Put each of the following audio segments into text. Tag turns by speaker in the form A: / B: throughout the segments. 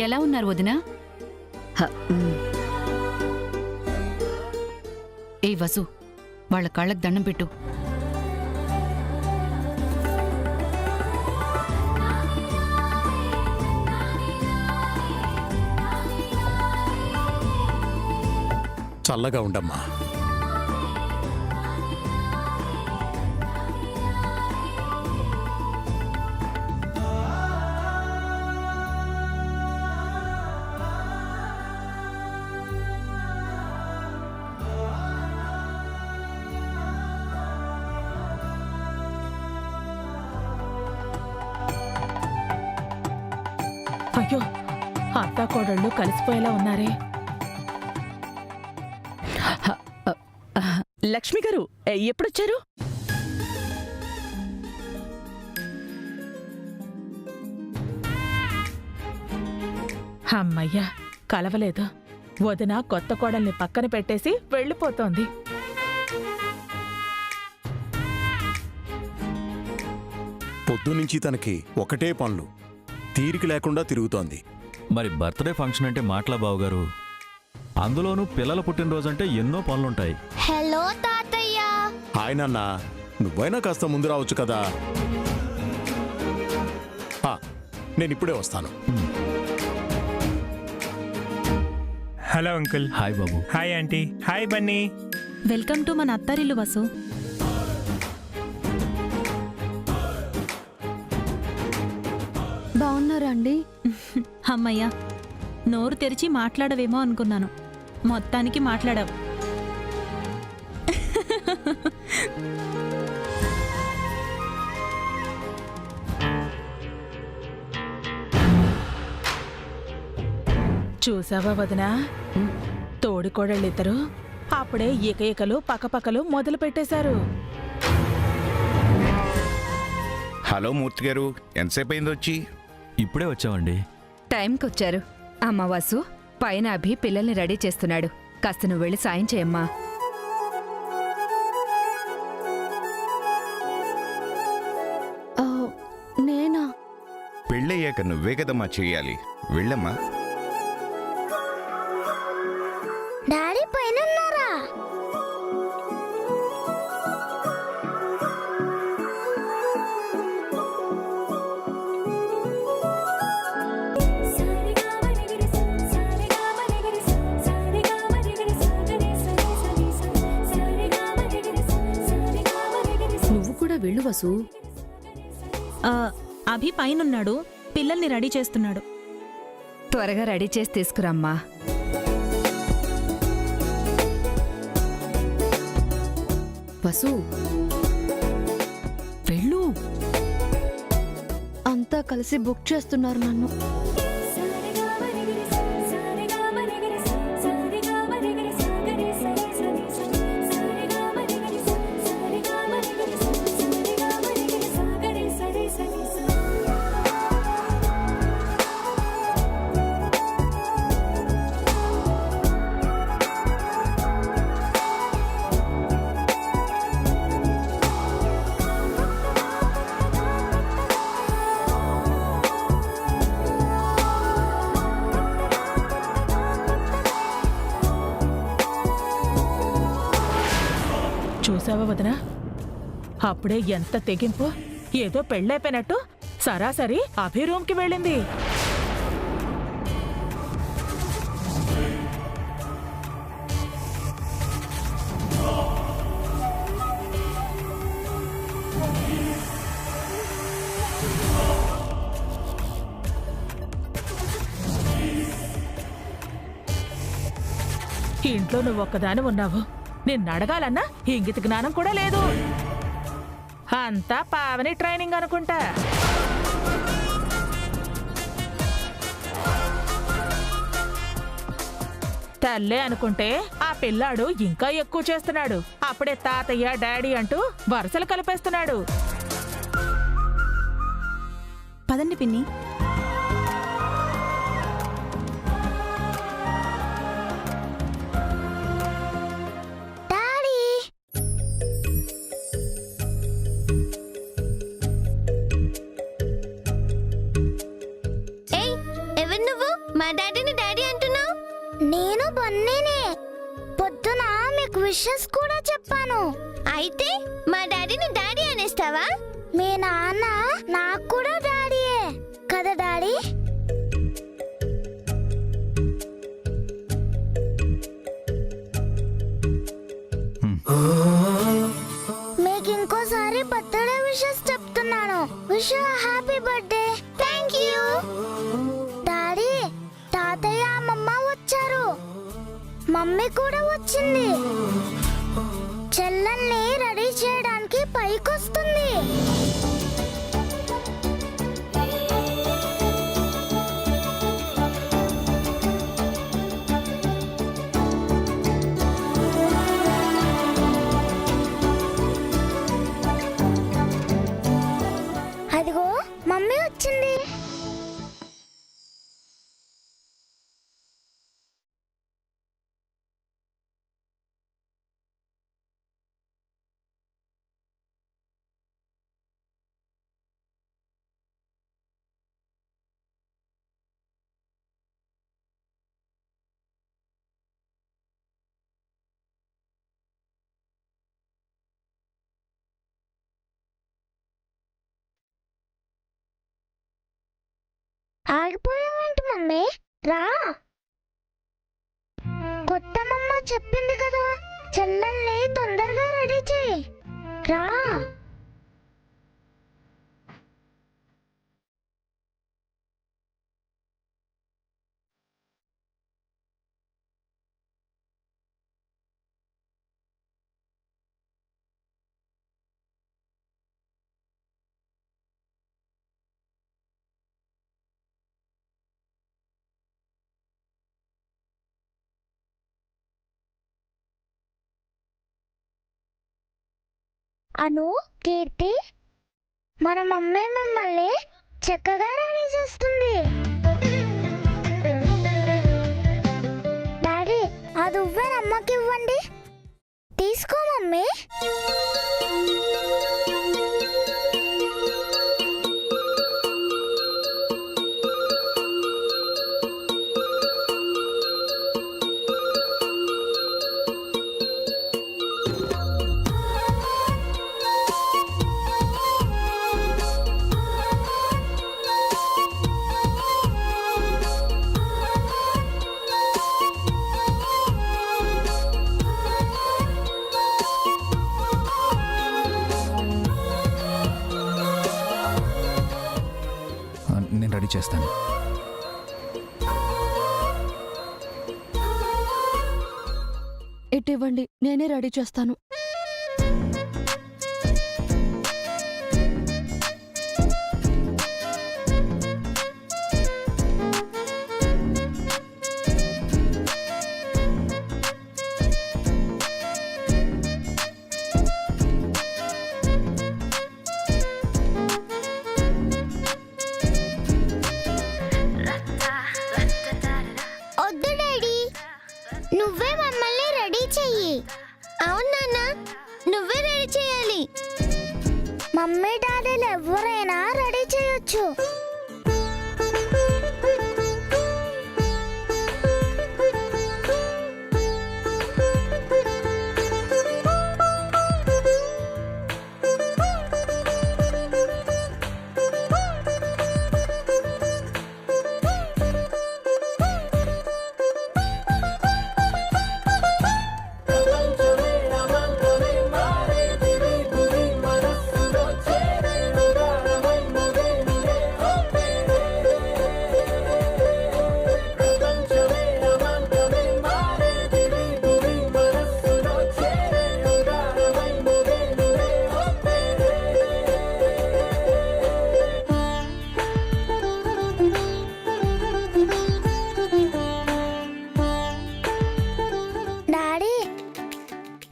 A: ఎలా ఉన్నారు వదినా? ఏ వసు, వాళ్ళ కాళ్ళకు దండం పెట్టు.
B: చల్లగా ఉండమ్మా.
C: అయ్యో, అత్తా కోడళ్ళు కలిసిపోయేలా ఉన్నారే.
D: లక్ష్మి గారు ఎప్పుడొచ్చారు?
C: అమ్మయ్యా, కలవలేదు. వదిన కొత్త కోడల్ని పక్కన పెట్టేసి వెళ్ళిపోతోంది.
B: పొద్దునుంచి తనకి ఒకటే పనులు, తీరిక లేకుండా తిరుగుతోంది.
E: మరి బర్త్డే ఫంక్షన్ అంటే మాటలా బావగారు, అందులోనూ పిల్లల పుట్టినరోజంటే ఎన్నో పనులుంటాయి.
F: హలో తాతయ్య.
B: హాయ్ నాన్న, నువ్వైనా కాస్త ముందు రావచ్చు కదా. నేనిప్పుడే వస్తాను.
G: Hello uncle.
E: Hi Babu.
G: Hi aunty. Hi Bunny.
H: Welcome to మన అత్తారిల్లు వసు.
F: బాగున్నారా అండి?
H: అమ్మయ్యా, నోరు తెరిచి మాట్లాడవేమో అనుకున్నాను, మొత్తానికి మాట్లాడావు.
C: చూసావా వదినా, తోడికోడళ్ళిద్దరూ అప్పుడే ఏకైకలు పక్కపక్కలు మొదలు పెట్టేశారు.
I: హలో మూర్తి గారు, ఎంతసేపు అయింది వచ్చి?
E: ఇప్పుడే వచ్చామండి.
J: టైంకొచ్చారు. అమ్మ వాసు, పైన అభి పిల్లల్ని రెడీ చేస్తున్నాడు, కాస్త నువ్వు వెళ్ళి సాయం చేయమ్మా.
F: నేనా?
I: పెళ్ళయ్యాక నువ్వే కదమ్మా చెయ్యాలి. వెళ్ళమ్మా.
F: డాడీ పైన ఉన్నారా?
A: నువ్వు కూడా వెళ్ళు వసు.
H: అభి పైనున్నాడు, పిల్లల్ని రెడీ చేస్తున్నాడు.
J: త్వరగా రెడీ చేసి తీసుకురమ్మా.
A: వసు, వెళ్ళు.
F: అంతా కలిసి బుక్ చేస్తున్నారు నన్ను.
C: చూసావా వదినా, అప్పుడే ఎంత తెగింపు. ఏదో పెళ్ళైపోయినట్టు సరాసరి అభి రూమ్కి వెళ్ళింది. ఇంట్లో నువ్వు ఒక్కదాని ఉన్నావు, నిన్నడగాలన్నా ఇంగిత జ్ఞానం కూడా లేదు. అంతా పావని ట్రైనింగ్ అనుకుంటా. తల్లే అనుకుంటే ఆ పిల్లాడు ఇంకా ఎక్కువ చేస్తున్నాడు. అప్పుడే తాతయ్య డాడీ అంటూ వరుసలు కలిపేస్తున్నాడు.
H: పదండి పిన్ని.
F: ఏయ్, ఎవరు నువ్వు? మా డాడీని డాడీ అంటున్నావు? నేను బన్నీనే. పొద్దున మీకు విషెస్ కూడా చెప్పాను. అయితే మా డాడీని డాడీ అనేస్తావా? మీ నాన్న నాకు కూడా డాడీయే కదా డాడీ? మీకు ఇంకోసారి బర్త్డే విషెస్ చెప్తున్నాను. Wish you happy birthday. Thank you daddy. తాతయ్య అమ్మమ్మ వచ్చారు. మమ్మీ కూడా వచ్చింది. చెల్లెల్ని రెడీ చేయడానికి పైకొస్తుంది. అదిగో మమ్మీ వచ్చింది. ఆగిపోయావేంటి మమ్మీ? రా. కొత్తమ్మ చెప్పింది కదా, చెల్లెల్ని తొందరగా రెడీ చేయి. రా. అను, కీర్తి, మన మమ్మీ మిమ్మల్ని చక్కగా రెడీ చేస్తుంది. డాడీ, అది ఉవ్వెన అమ్మకి ఇవ్వండి. తీసుకో మమ్మీ.
K: నేను రెడీ చేస్తాను.
F: ఇటు ఇవ్వండి, నేనే రెడీ చేస్తాను. వద్దు డాడీ, నువ్వే మమ్మల్ని రెడీ చెయ్యి. అవును నాన్న, నువ్వే రెడీ చేయాలి. మమ్మీ డాడీలు ఎవరైనా రెడీ చేయొచ్చు.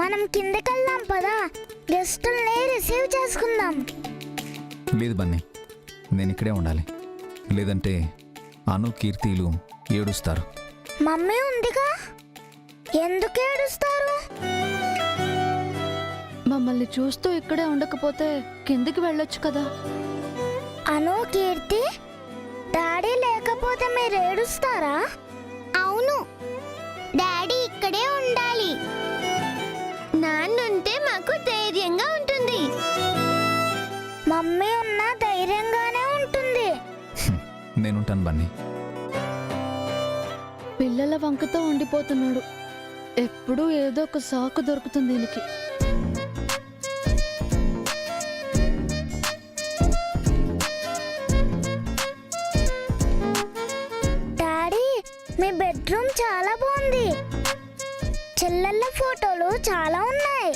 F: మనం కిందకెళ్దాం పదా, గెస్టుల్ని రిసీవ్ చేసుకుందాం.
K: లేదు బన్నీ, నేను ఇక్కడే ఉండాలి. లేదంటే అను, కీర్తిలు ఏడుస్తారు.
F: మమ్మీ ఉందిగా, ఎందుకు ఏడుస్తారు? మమ్మల్ని చూస్తూ ఇక్కడే ఉండకపోతే కిందికి వెళ్ళొచ్చు కదా. అను, కీర్తి, డాడీ లేకపోతే వెళ్ళిపోతే మీరు ఏడుస్తారా? అవును, డాడీ ఇక్కడే ఉండాలి. నాన్నుంటే మాకు ధైర్యంగా ఉంటుంది. మమ్మీ ఉన్నా ధైర్యంగానే ఉంటుంది.
K: నేనుంటాను బన్నీ.
A: పిల్లల వంకతో ఉండిపోతున్నాడు. ఎప్పుడూ ఏదో ఒక సాకు దొరుకుతుంది దీనికి.
F: డాడీ, మీ బెడ్రూమ్ చాలా బాగుంది. చెల్లెళ్ళ ఫోటోలు చాలా ఉన్నాయి.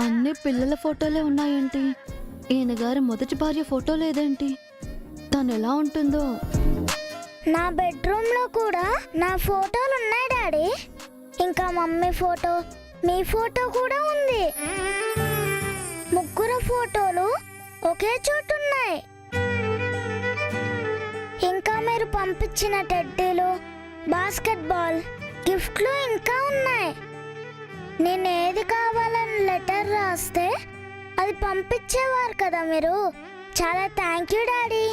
A: అన్ని పిల్లల ఫోటోలే ఉన్నాయేంటి? ఈయన గారి మొదటి భార్య ఫోటో లేదేంటి? తను ఎలా ఉంటుందో.
F: నా బెడ్రూమ్ లో కూడా నా ఫోటోలు ఉన్నాయి డాడీ. ఇంకా మమ్మీ ఫోటో, మీ ఫోటో కూడా ఉంది. ముగ్గురు ఫోటోలు ఒకే చోటు ఉన్నాయి. ఇంకా మీరు పంపించిన టెడ్డీలు, బాస్కెట్ బాల్, గిఫ్ట్లు ఇంకా ఉన్నాయి. నేను ఏది కావాలని లెటర్ రాస్తే అది పంపించేవారు కదా మీరు. చాలా థ్యాంక్ యూ డాడీ.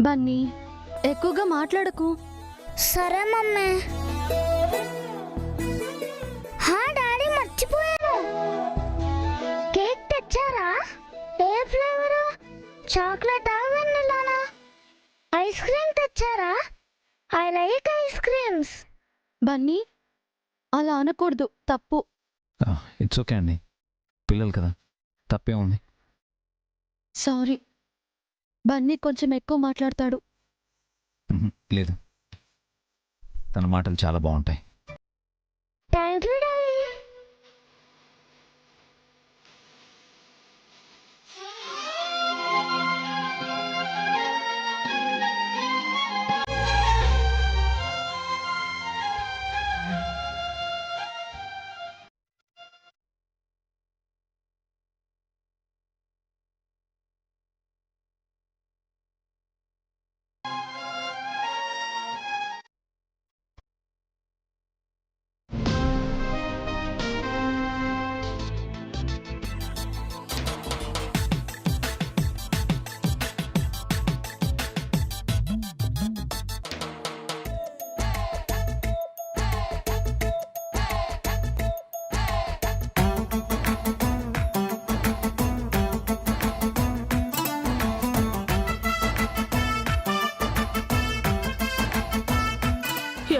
A: బన్నీ, ఎక్కువగా మాట్లాడకు.
F: సరే మమ్మీ. హా డాడీ, మర్చిపోయాను. కేక్ తెచ్చారా? ఏ ఫ్లేవరు? చాక్లెటా, వెన్నెలానా? ఐస్ క్రీమ్ తెచ్చారా? I like ice creams.
A: Bunny, అలా అనకూడదు, తప్పు.
K: ఇట్స్ ఓకే అండి, పిల్లలు కదా, తప్పే ఉంది.
A: సారీ. బన్నీ కొంచెం ఎక్కువ మాట్లాడతాడు.
K: లేదు, తన మాటలు చాలా బాగుంటాయి.
F: Thank you daddy.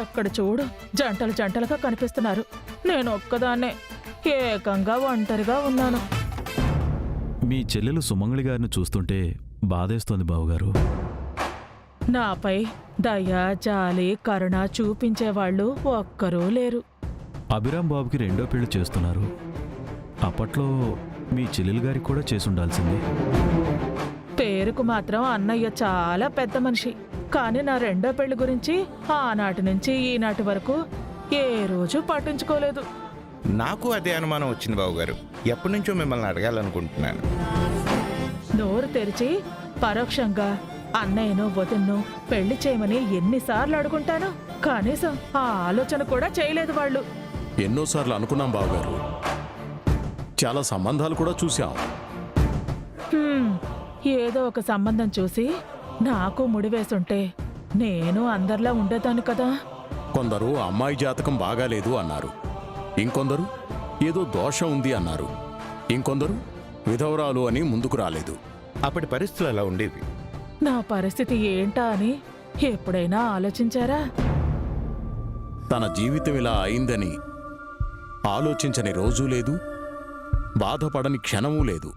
C: ఎక్కడ చూడు జంటలు జంటలుగా కనిపిస్తున్నారు. నేను ఒక్కదాన్నే ఏకంగా ఒంటరిగా ఉన్నాను.
E: మీ చెల్లెలు సుమంగళి గారిని చూస్తుంటే బాధేస్తోంది బావగారు.
C: నాపై దయ, జాలి, కరుణ చూపించేవాళ్ళు ఒక్కరూ లేరు.
E: అభిరామ్ బాబుకి రెండో పెళ్లి చేస్తున్నారు. అప్పట్లో మీ చెల్లెలు గారికి కూడా చేసుండాల్సింది.
C: పేరుకు మాత్రం అన్నయ్య చాలా పెద్ద మనిషి. కానీ నా రెండో పెళ్లి గురించి ఆనాటి నుంచి ఈనాటి వరకు ఏ రోజు పట్టించుకోలేదు.
I: నాకు అదే అనుమానం వచ్చింది బావగారు. ఎప్పటి నుంచో మిమ్మల్ని అడగాలనుకుంటున్నాను.
C: నోరు తెరిచి పరోక్షంగా అన్నయ్యను వదిన్ను పెళ్లి చేయమని ఎన్నిసార్లు అడుగుంటాను. కనీసం ఆ ఆలోచన కూడా చేయలేదు వాళ్ళు.
B: ఎన్నోసార్లు అనుకున్నాం బావగారు. చాలా సంబంధాలు కూడా చూసాం.
C: ఏదో ఒక సంబంధం చూసి నాకు ముడివేసుంటే నేను అందరిలా ఉండేదాన్ని కదా.
B: కొందరు అమ్మాయి జాతకం బాగాలేదు అన్నారు, ఇంకొందరు ఏదో దోషం ఉంది అన్నారు, ఇంకొందరు విధవరాలు అని ముందుకు రాలేదు.
I: అప్పటి పరిస్థితులు అలా ఉండేవి.
C: నా పరిస్థితి ఏంటా అని ఎప్పుడైనా ఆలోచించారా?
B: తన జీవితం ఇలా అయిందని ఆలోచించని రోజూ లేదు, బాధపడని క్షణమూ లేదు.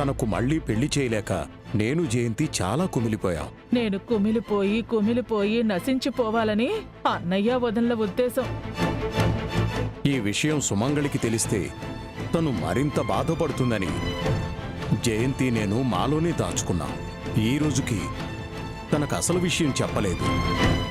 B: తనకు మళ్ళీ పెళ్లి చేయలేక నేను జయంతి చాలా కుమిలిపోయాం.
C: నేను కుమిలిపోయి నశించిపోవాలని అన్నయ్య వదనల ఉద్దేశం.
B: ఈ విషయం సుమంగళికి తెలిస్తే తను మరింత బాధపడుతుందని జయంతి నేను మాలోనే దాచుకున్నాం. ఈ రోజుకి తనకు అసలు విషయం చెప్పలేదు.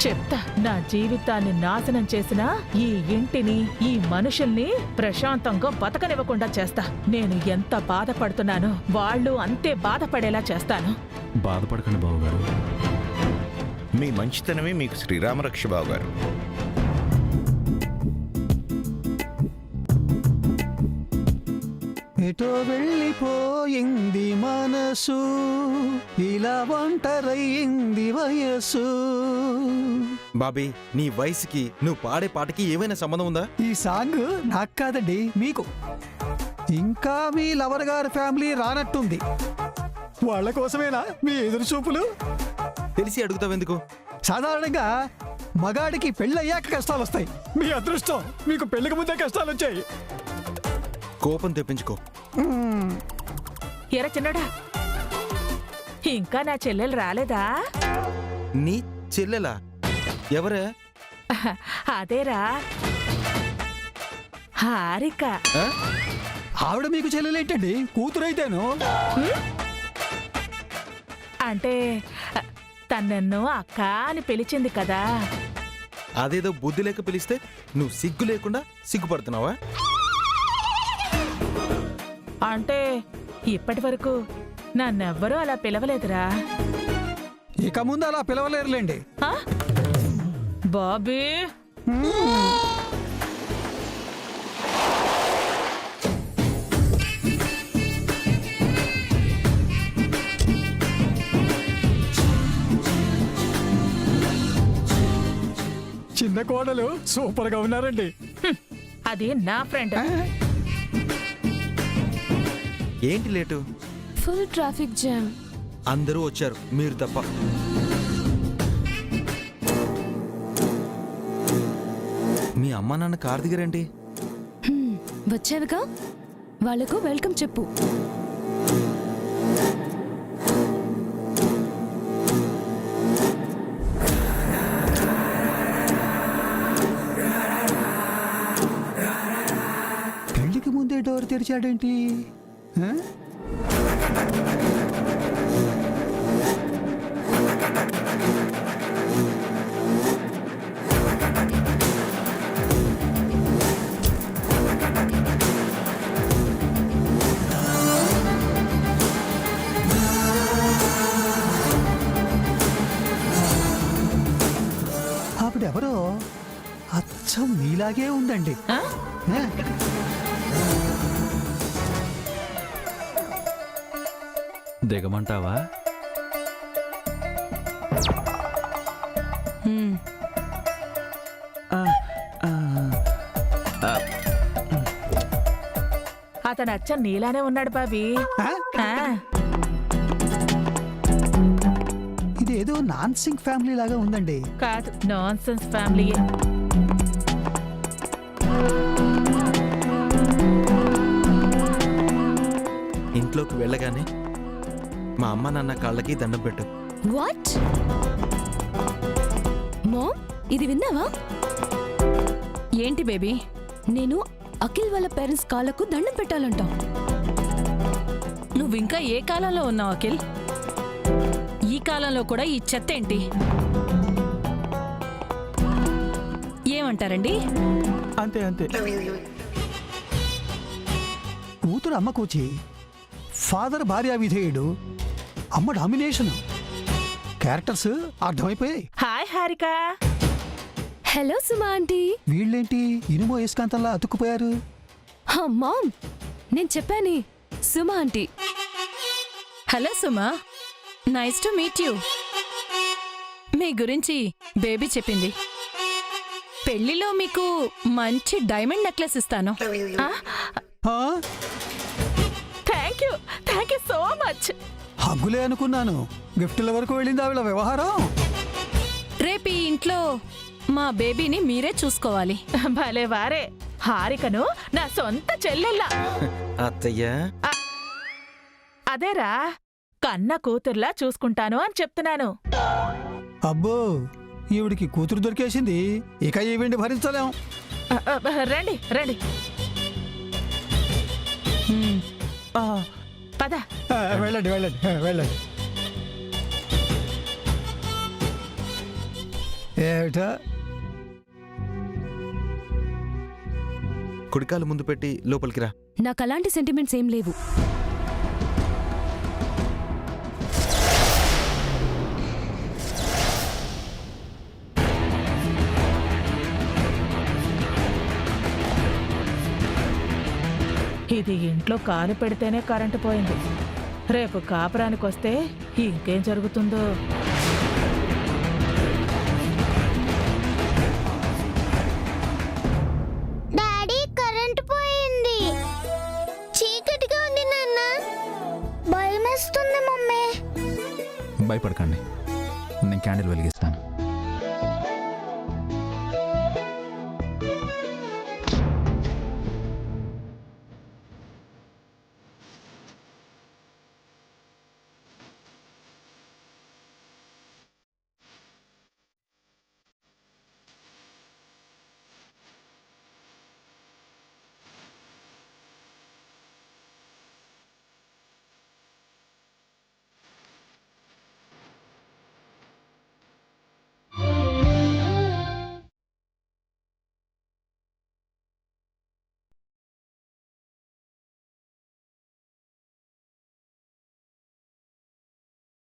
C: చెప్తా. నా జీవితాన్ని నాశనం చేసిన ఈ ఇంటిని, ఈ మనుషుల్ని ప్రశాంతంగా బతకనివ్వకుండా చేస్తా. నేను ఎంత బాధపడుతున్నానో వాళ్ళు అంతే బాధపడేలా చేస్తాను.
E: బాధపడకండి బావగారు.
I: మీ మంచితనమే మీకు శ్రీరామరక్ష బావగారు.
L: ఎటో వెళ్ళిపోయింది మనసు, ఇలా ఒంటరయింది వయసు.
M: బాబీ, నీ వయసుకి నువ్వు పాడే పాటకి ఏమైనా సంబంధం ఉందా?
L: ఈ సాంగ్ నాకు కాదండి, మీకు. ఇంకా మీ లవర్ గారి ఫ్యామిలీ రానట్టుంది. వాళ్ళ కోసమేనా మీ ఎదురు చూపులు?
M: తెలిసి అడుగుతావెందుకు?
L: సాధారణంగా మగాడికి పెళ్ళయ్యాక కష్టాలు వస్తాయి. మీ అదృష్టం, మీకు పెళ్లికి ముందే కష్టాలు వచ్చాయి.
M: కోపం తెప్పించుకో.
C: ఎరా చిన్నడా, ఇంకా నా చెల్లెలు రాలేదా?
M: నీ చెల్లెలా? ఎవరే?
C: అదేరా, హారిక.
L: ఆవిడ మీకు చెల్లెలేంటండి? కూతురైతేను.
C: అంటే తన్నెన్నో అక్క అని పిలిచింది కదా.
M: అదేదో బుద్ధి లేక పిలిస్తే నువ్వు సిగ్గు లేకుండా సిగ్గుపడుతున్నావా?
C: అంటే ఇప్పటి వరకు నన్నెవ్వరూ అలా పిలవలేదురా.
L: ఇక ముందు అలా పిలవలేరులేండి.
C: బాబీ,
L: చిన్న కోడలు సూపర్ గా ఉన్నారండి.
C: అది నా ఫ్రెండ్.
M: ఏంటి లేటు?
A: Full traffic jam.
M: అందరూ వచ్చారు, మీరు తప్ప. మీ అమ్మా నాన్న కార్ దిగరేంటి?
A: వచ్చావుగా, వాళ్లకు వెల్కమ్ చెప్పు.
L: పెళ్లికి ముందే డోర్ తెరిచాడేంటి? ఆవిడెవరో అచ్చం మీలాగే ఉందండి.
E: దిగమంటావా?
C: అతను అచ్చ నీలానే ఉన్నాడు బాబీ.
L: ఇదేదో నాన్ సింగ్ ఫ్యామిలీ లాగా ఉందండి.
C: కాదు, నాన్ సెన్స్ ఫ్యామిలీ.
M: ఇంట్లోకి వెళ్ళగానే మా అమ్మ నాన్న కాళ్ళకి దండం పెట్టు.
A: వాట్ మామ్, ఇది విన్నావా?
H: ఏంటి బేబీ?
A: నేను అఖిల్ వాళ్ళ పేరెంట్స్ కాళ్ళకు దండం పెట్టాలంట.
H: నువ్వింకా ఏ కాలంలో ఉన్నావు అఖిల్? ఈ కాలంలో కూడా ఈ చెత్త ఏంటి? ఏమంటారండి?
L: అంతే అంతే. కూతురు అమ్మ కూచి, ఫాదర్ భార్యా విధేయుడు, అమ్మ డామినేషన్. క్యారెక్టర్స్ అర్థమైపోయాయి.
C: Hi Harika.
A: Hello Suma aunty.
L: వీళ్ళేంటి ఇనుమో ఇస్కాంతంలా అతుక్కుపోయారు?
A: మామ్, నేను చెప్పాని, Suma aunty.
H: Hello Suma, nice to meet you. మీ గురించి బేబీ చెప్పింది. పెళ్లిలో మీకు మంచి డైమండ్ నెక్లెస్ ఇస్తాను.
C: Thank you so much.
L: హగ్గులే అనుకున్నాను, గిఫ్ట్ల వరకు వెళ్ళింది ఆవిడ వ్యవహారం.
H: రేపు ఈ ఇంట్లో మా బేబీని మీరే చూసుకోవాలి.
C: భలే వారే, హారికను నా సొంత చెల్లెల్లా.
M: అత్తయ్య,
C: అదేరా, కన్న కూతుర్లా చూసుకుంటాను అని చెప్తున్నాను.
L: అబ్బో, ఈవిడికి కూతురు దొరికేసింది, ఇక ఈవిడ్ని భరించలేం.
C: రండి రండి, పద.
L: వెళ్ళండి వెళ్ళండి వెళ్ళండి. ఏమిటా?
M: కుడికాలు ముందు పెట్టి లోపలికి రా.
D: నాకు అలాంటి సెంటిమెంట్స్ ఏం లేవు.
C: ఇది ఇంట్లో కాలు పెడితేనే కరెంటు పోయింది. రేపు కాపురానికి వస్తే ఇంకేం జరుగుతుందో.
F: డాడీ కరెంట్ పోయింది. చీకటిగా ఉంది నాన్న. భయమేస్తుంది మమ్మీ.
K: భయపడకండి, నేను క్యాండిల్ వెలిగిస్తాను.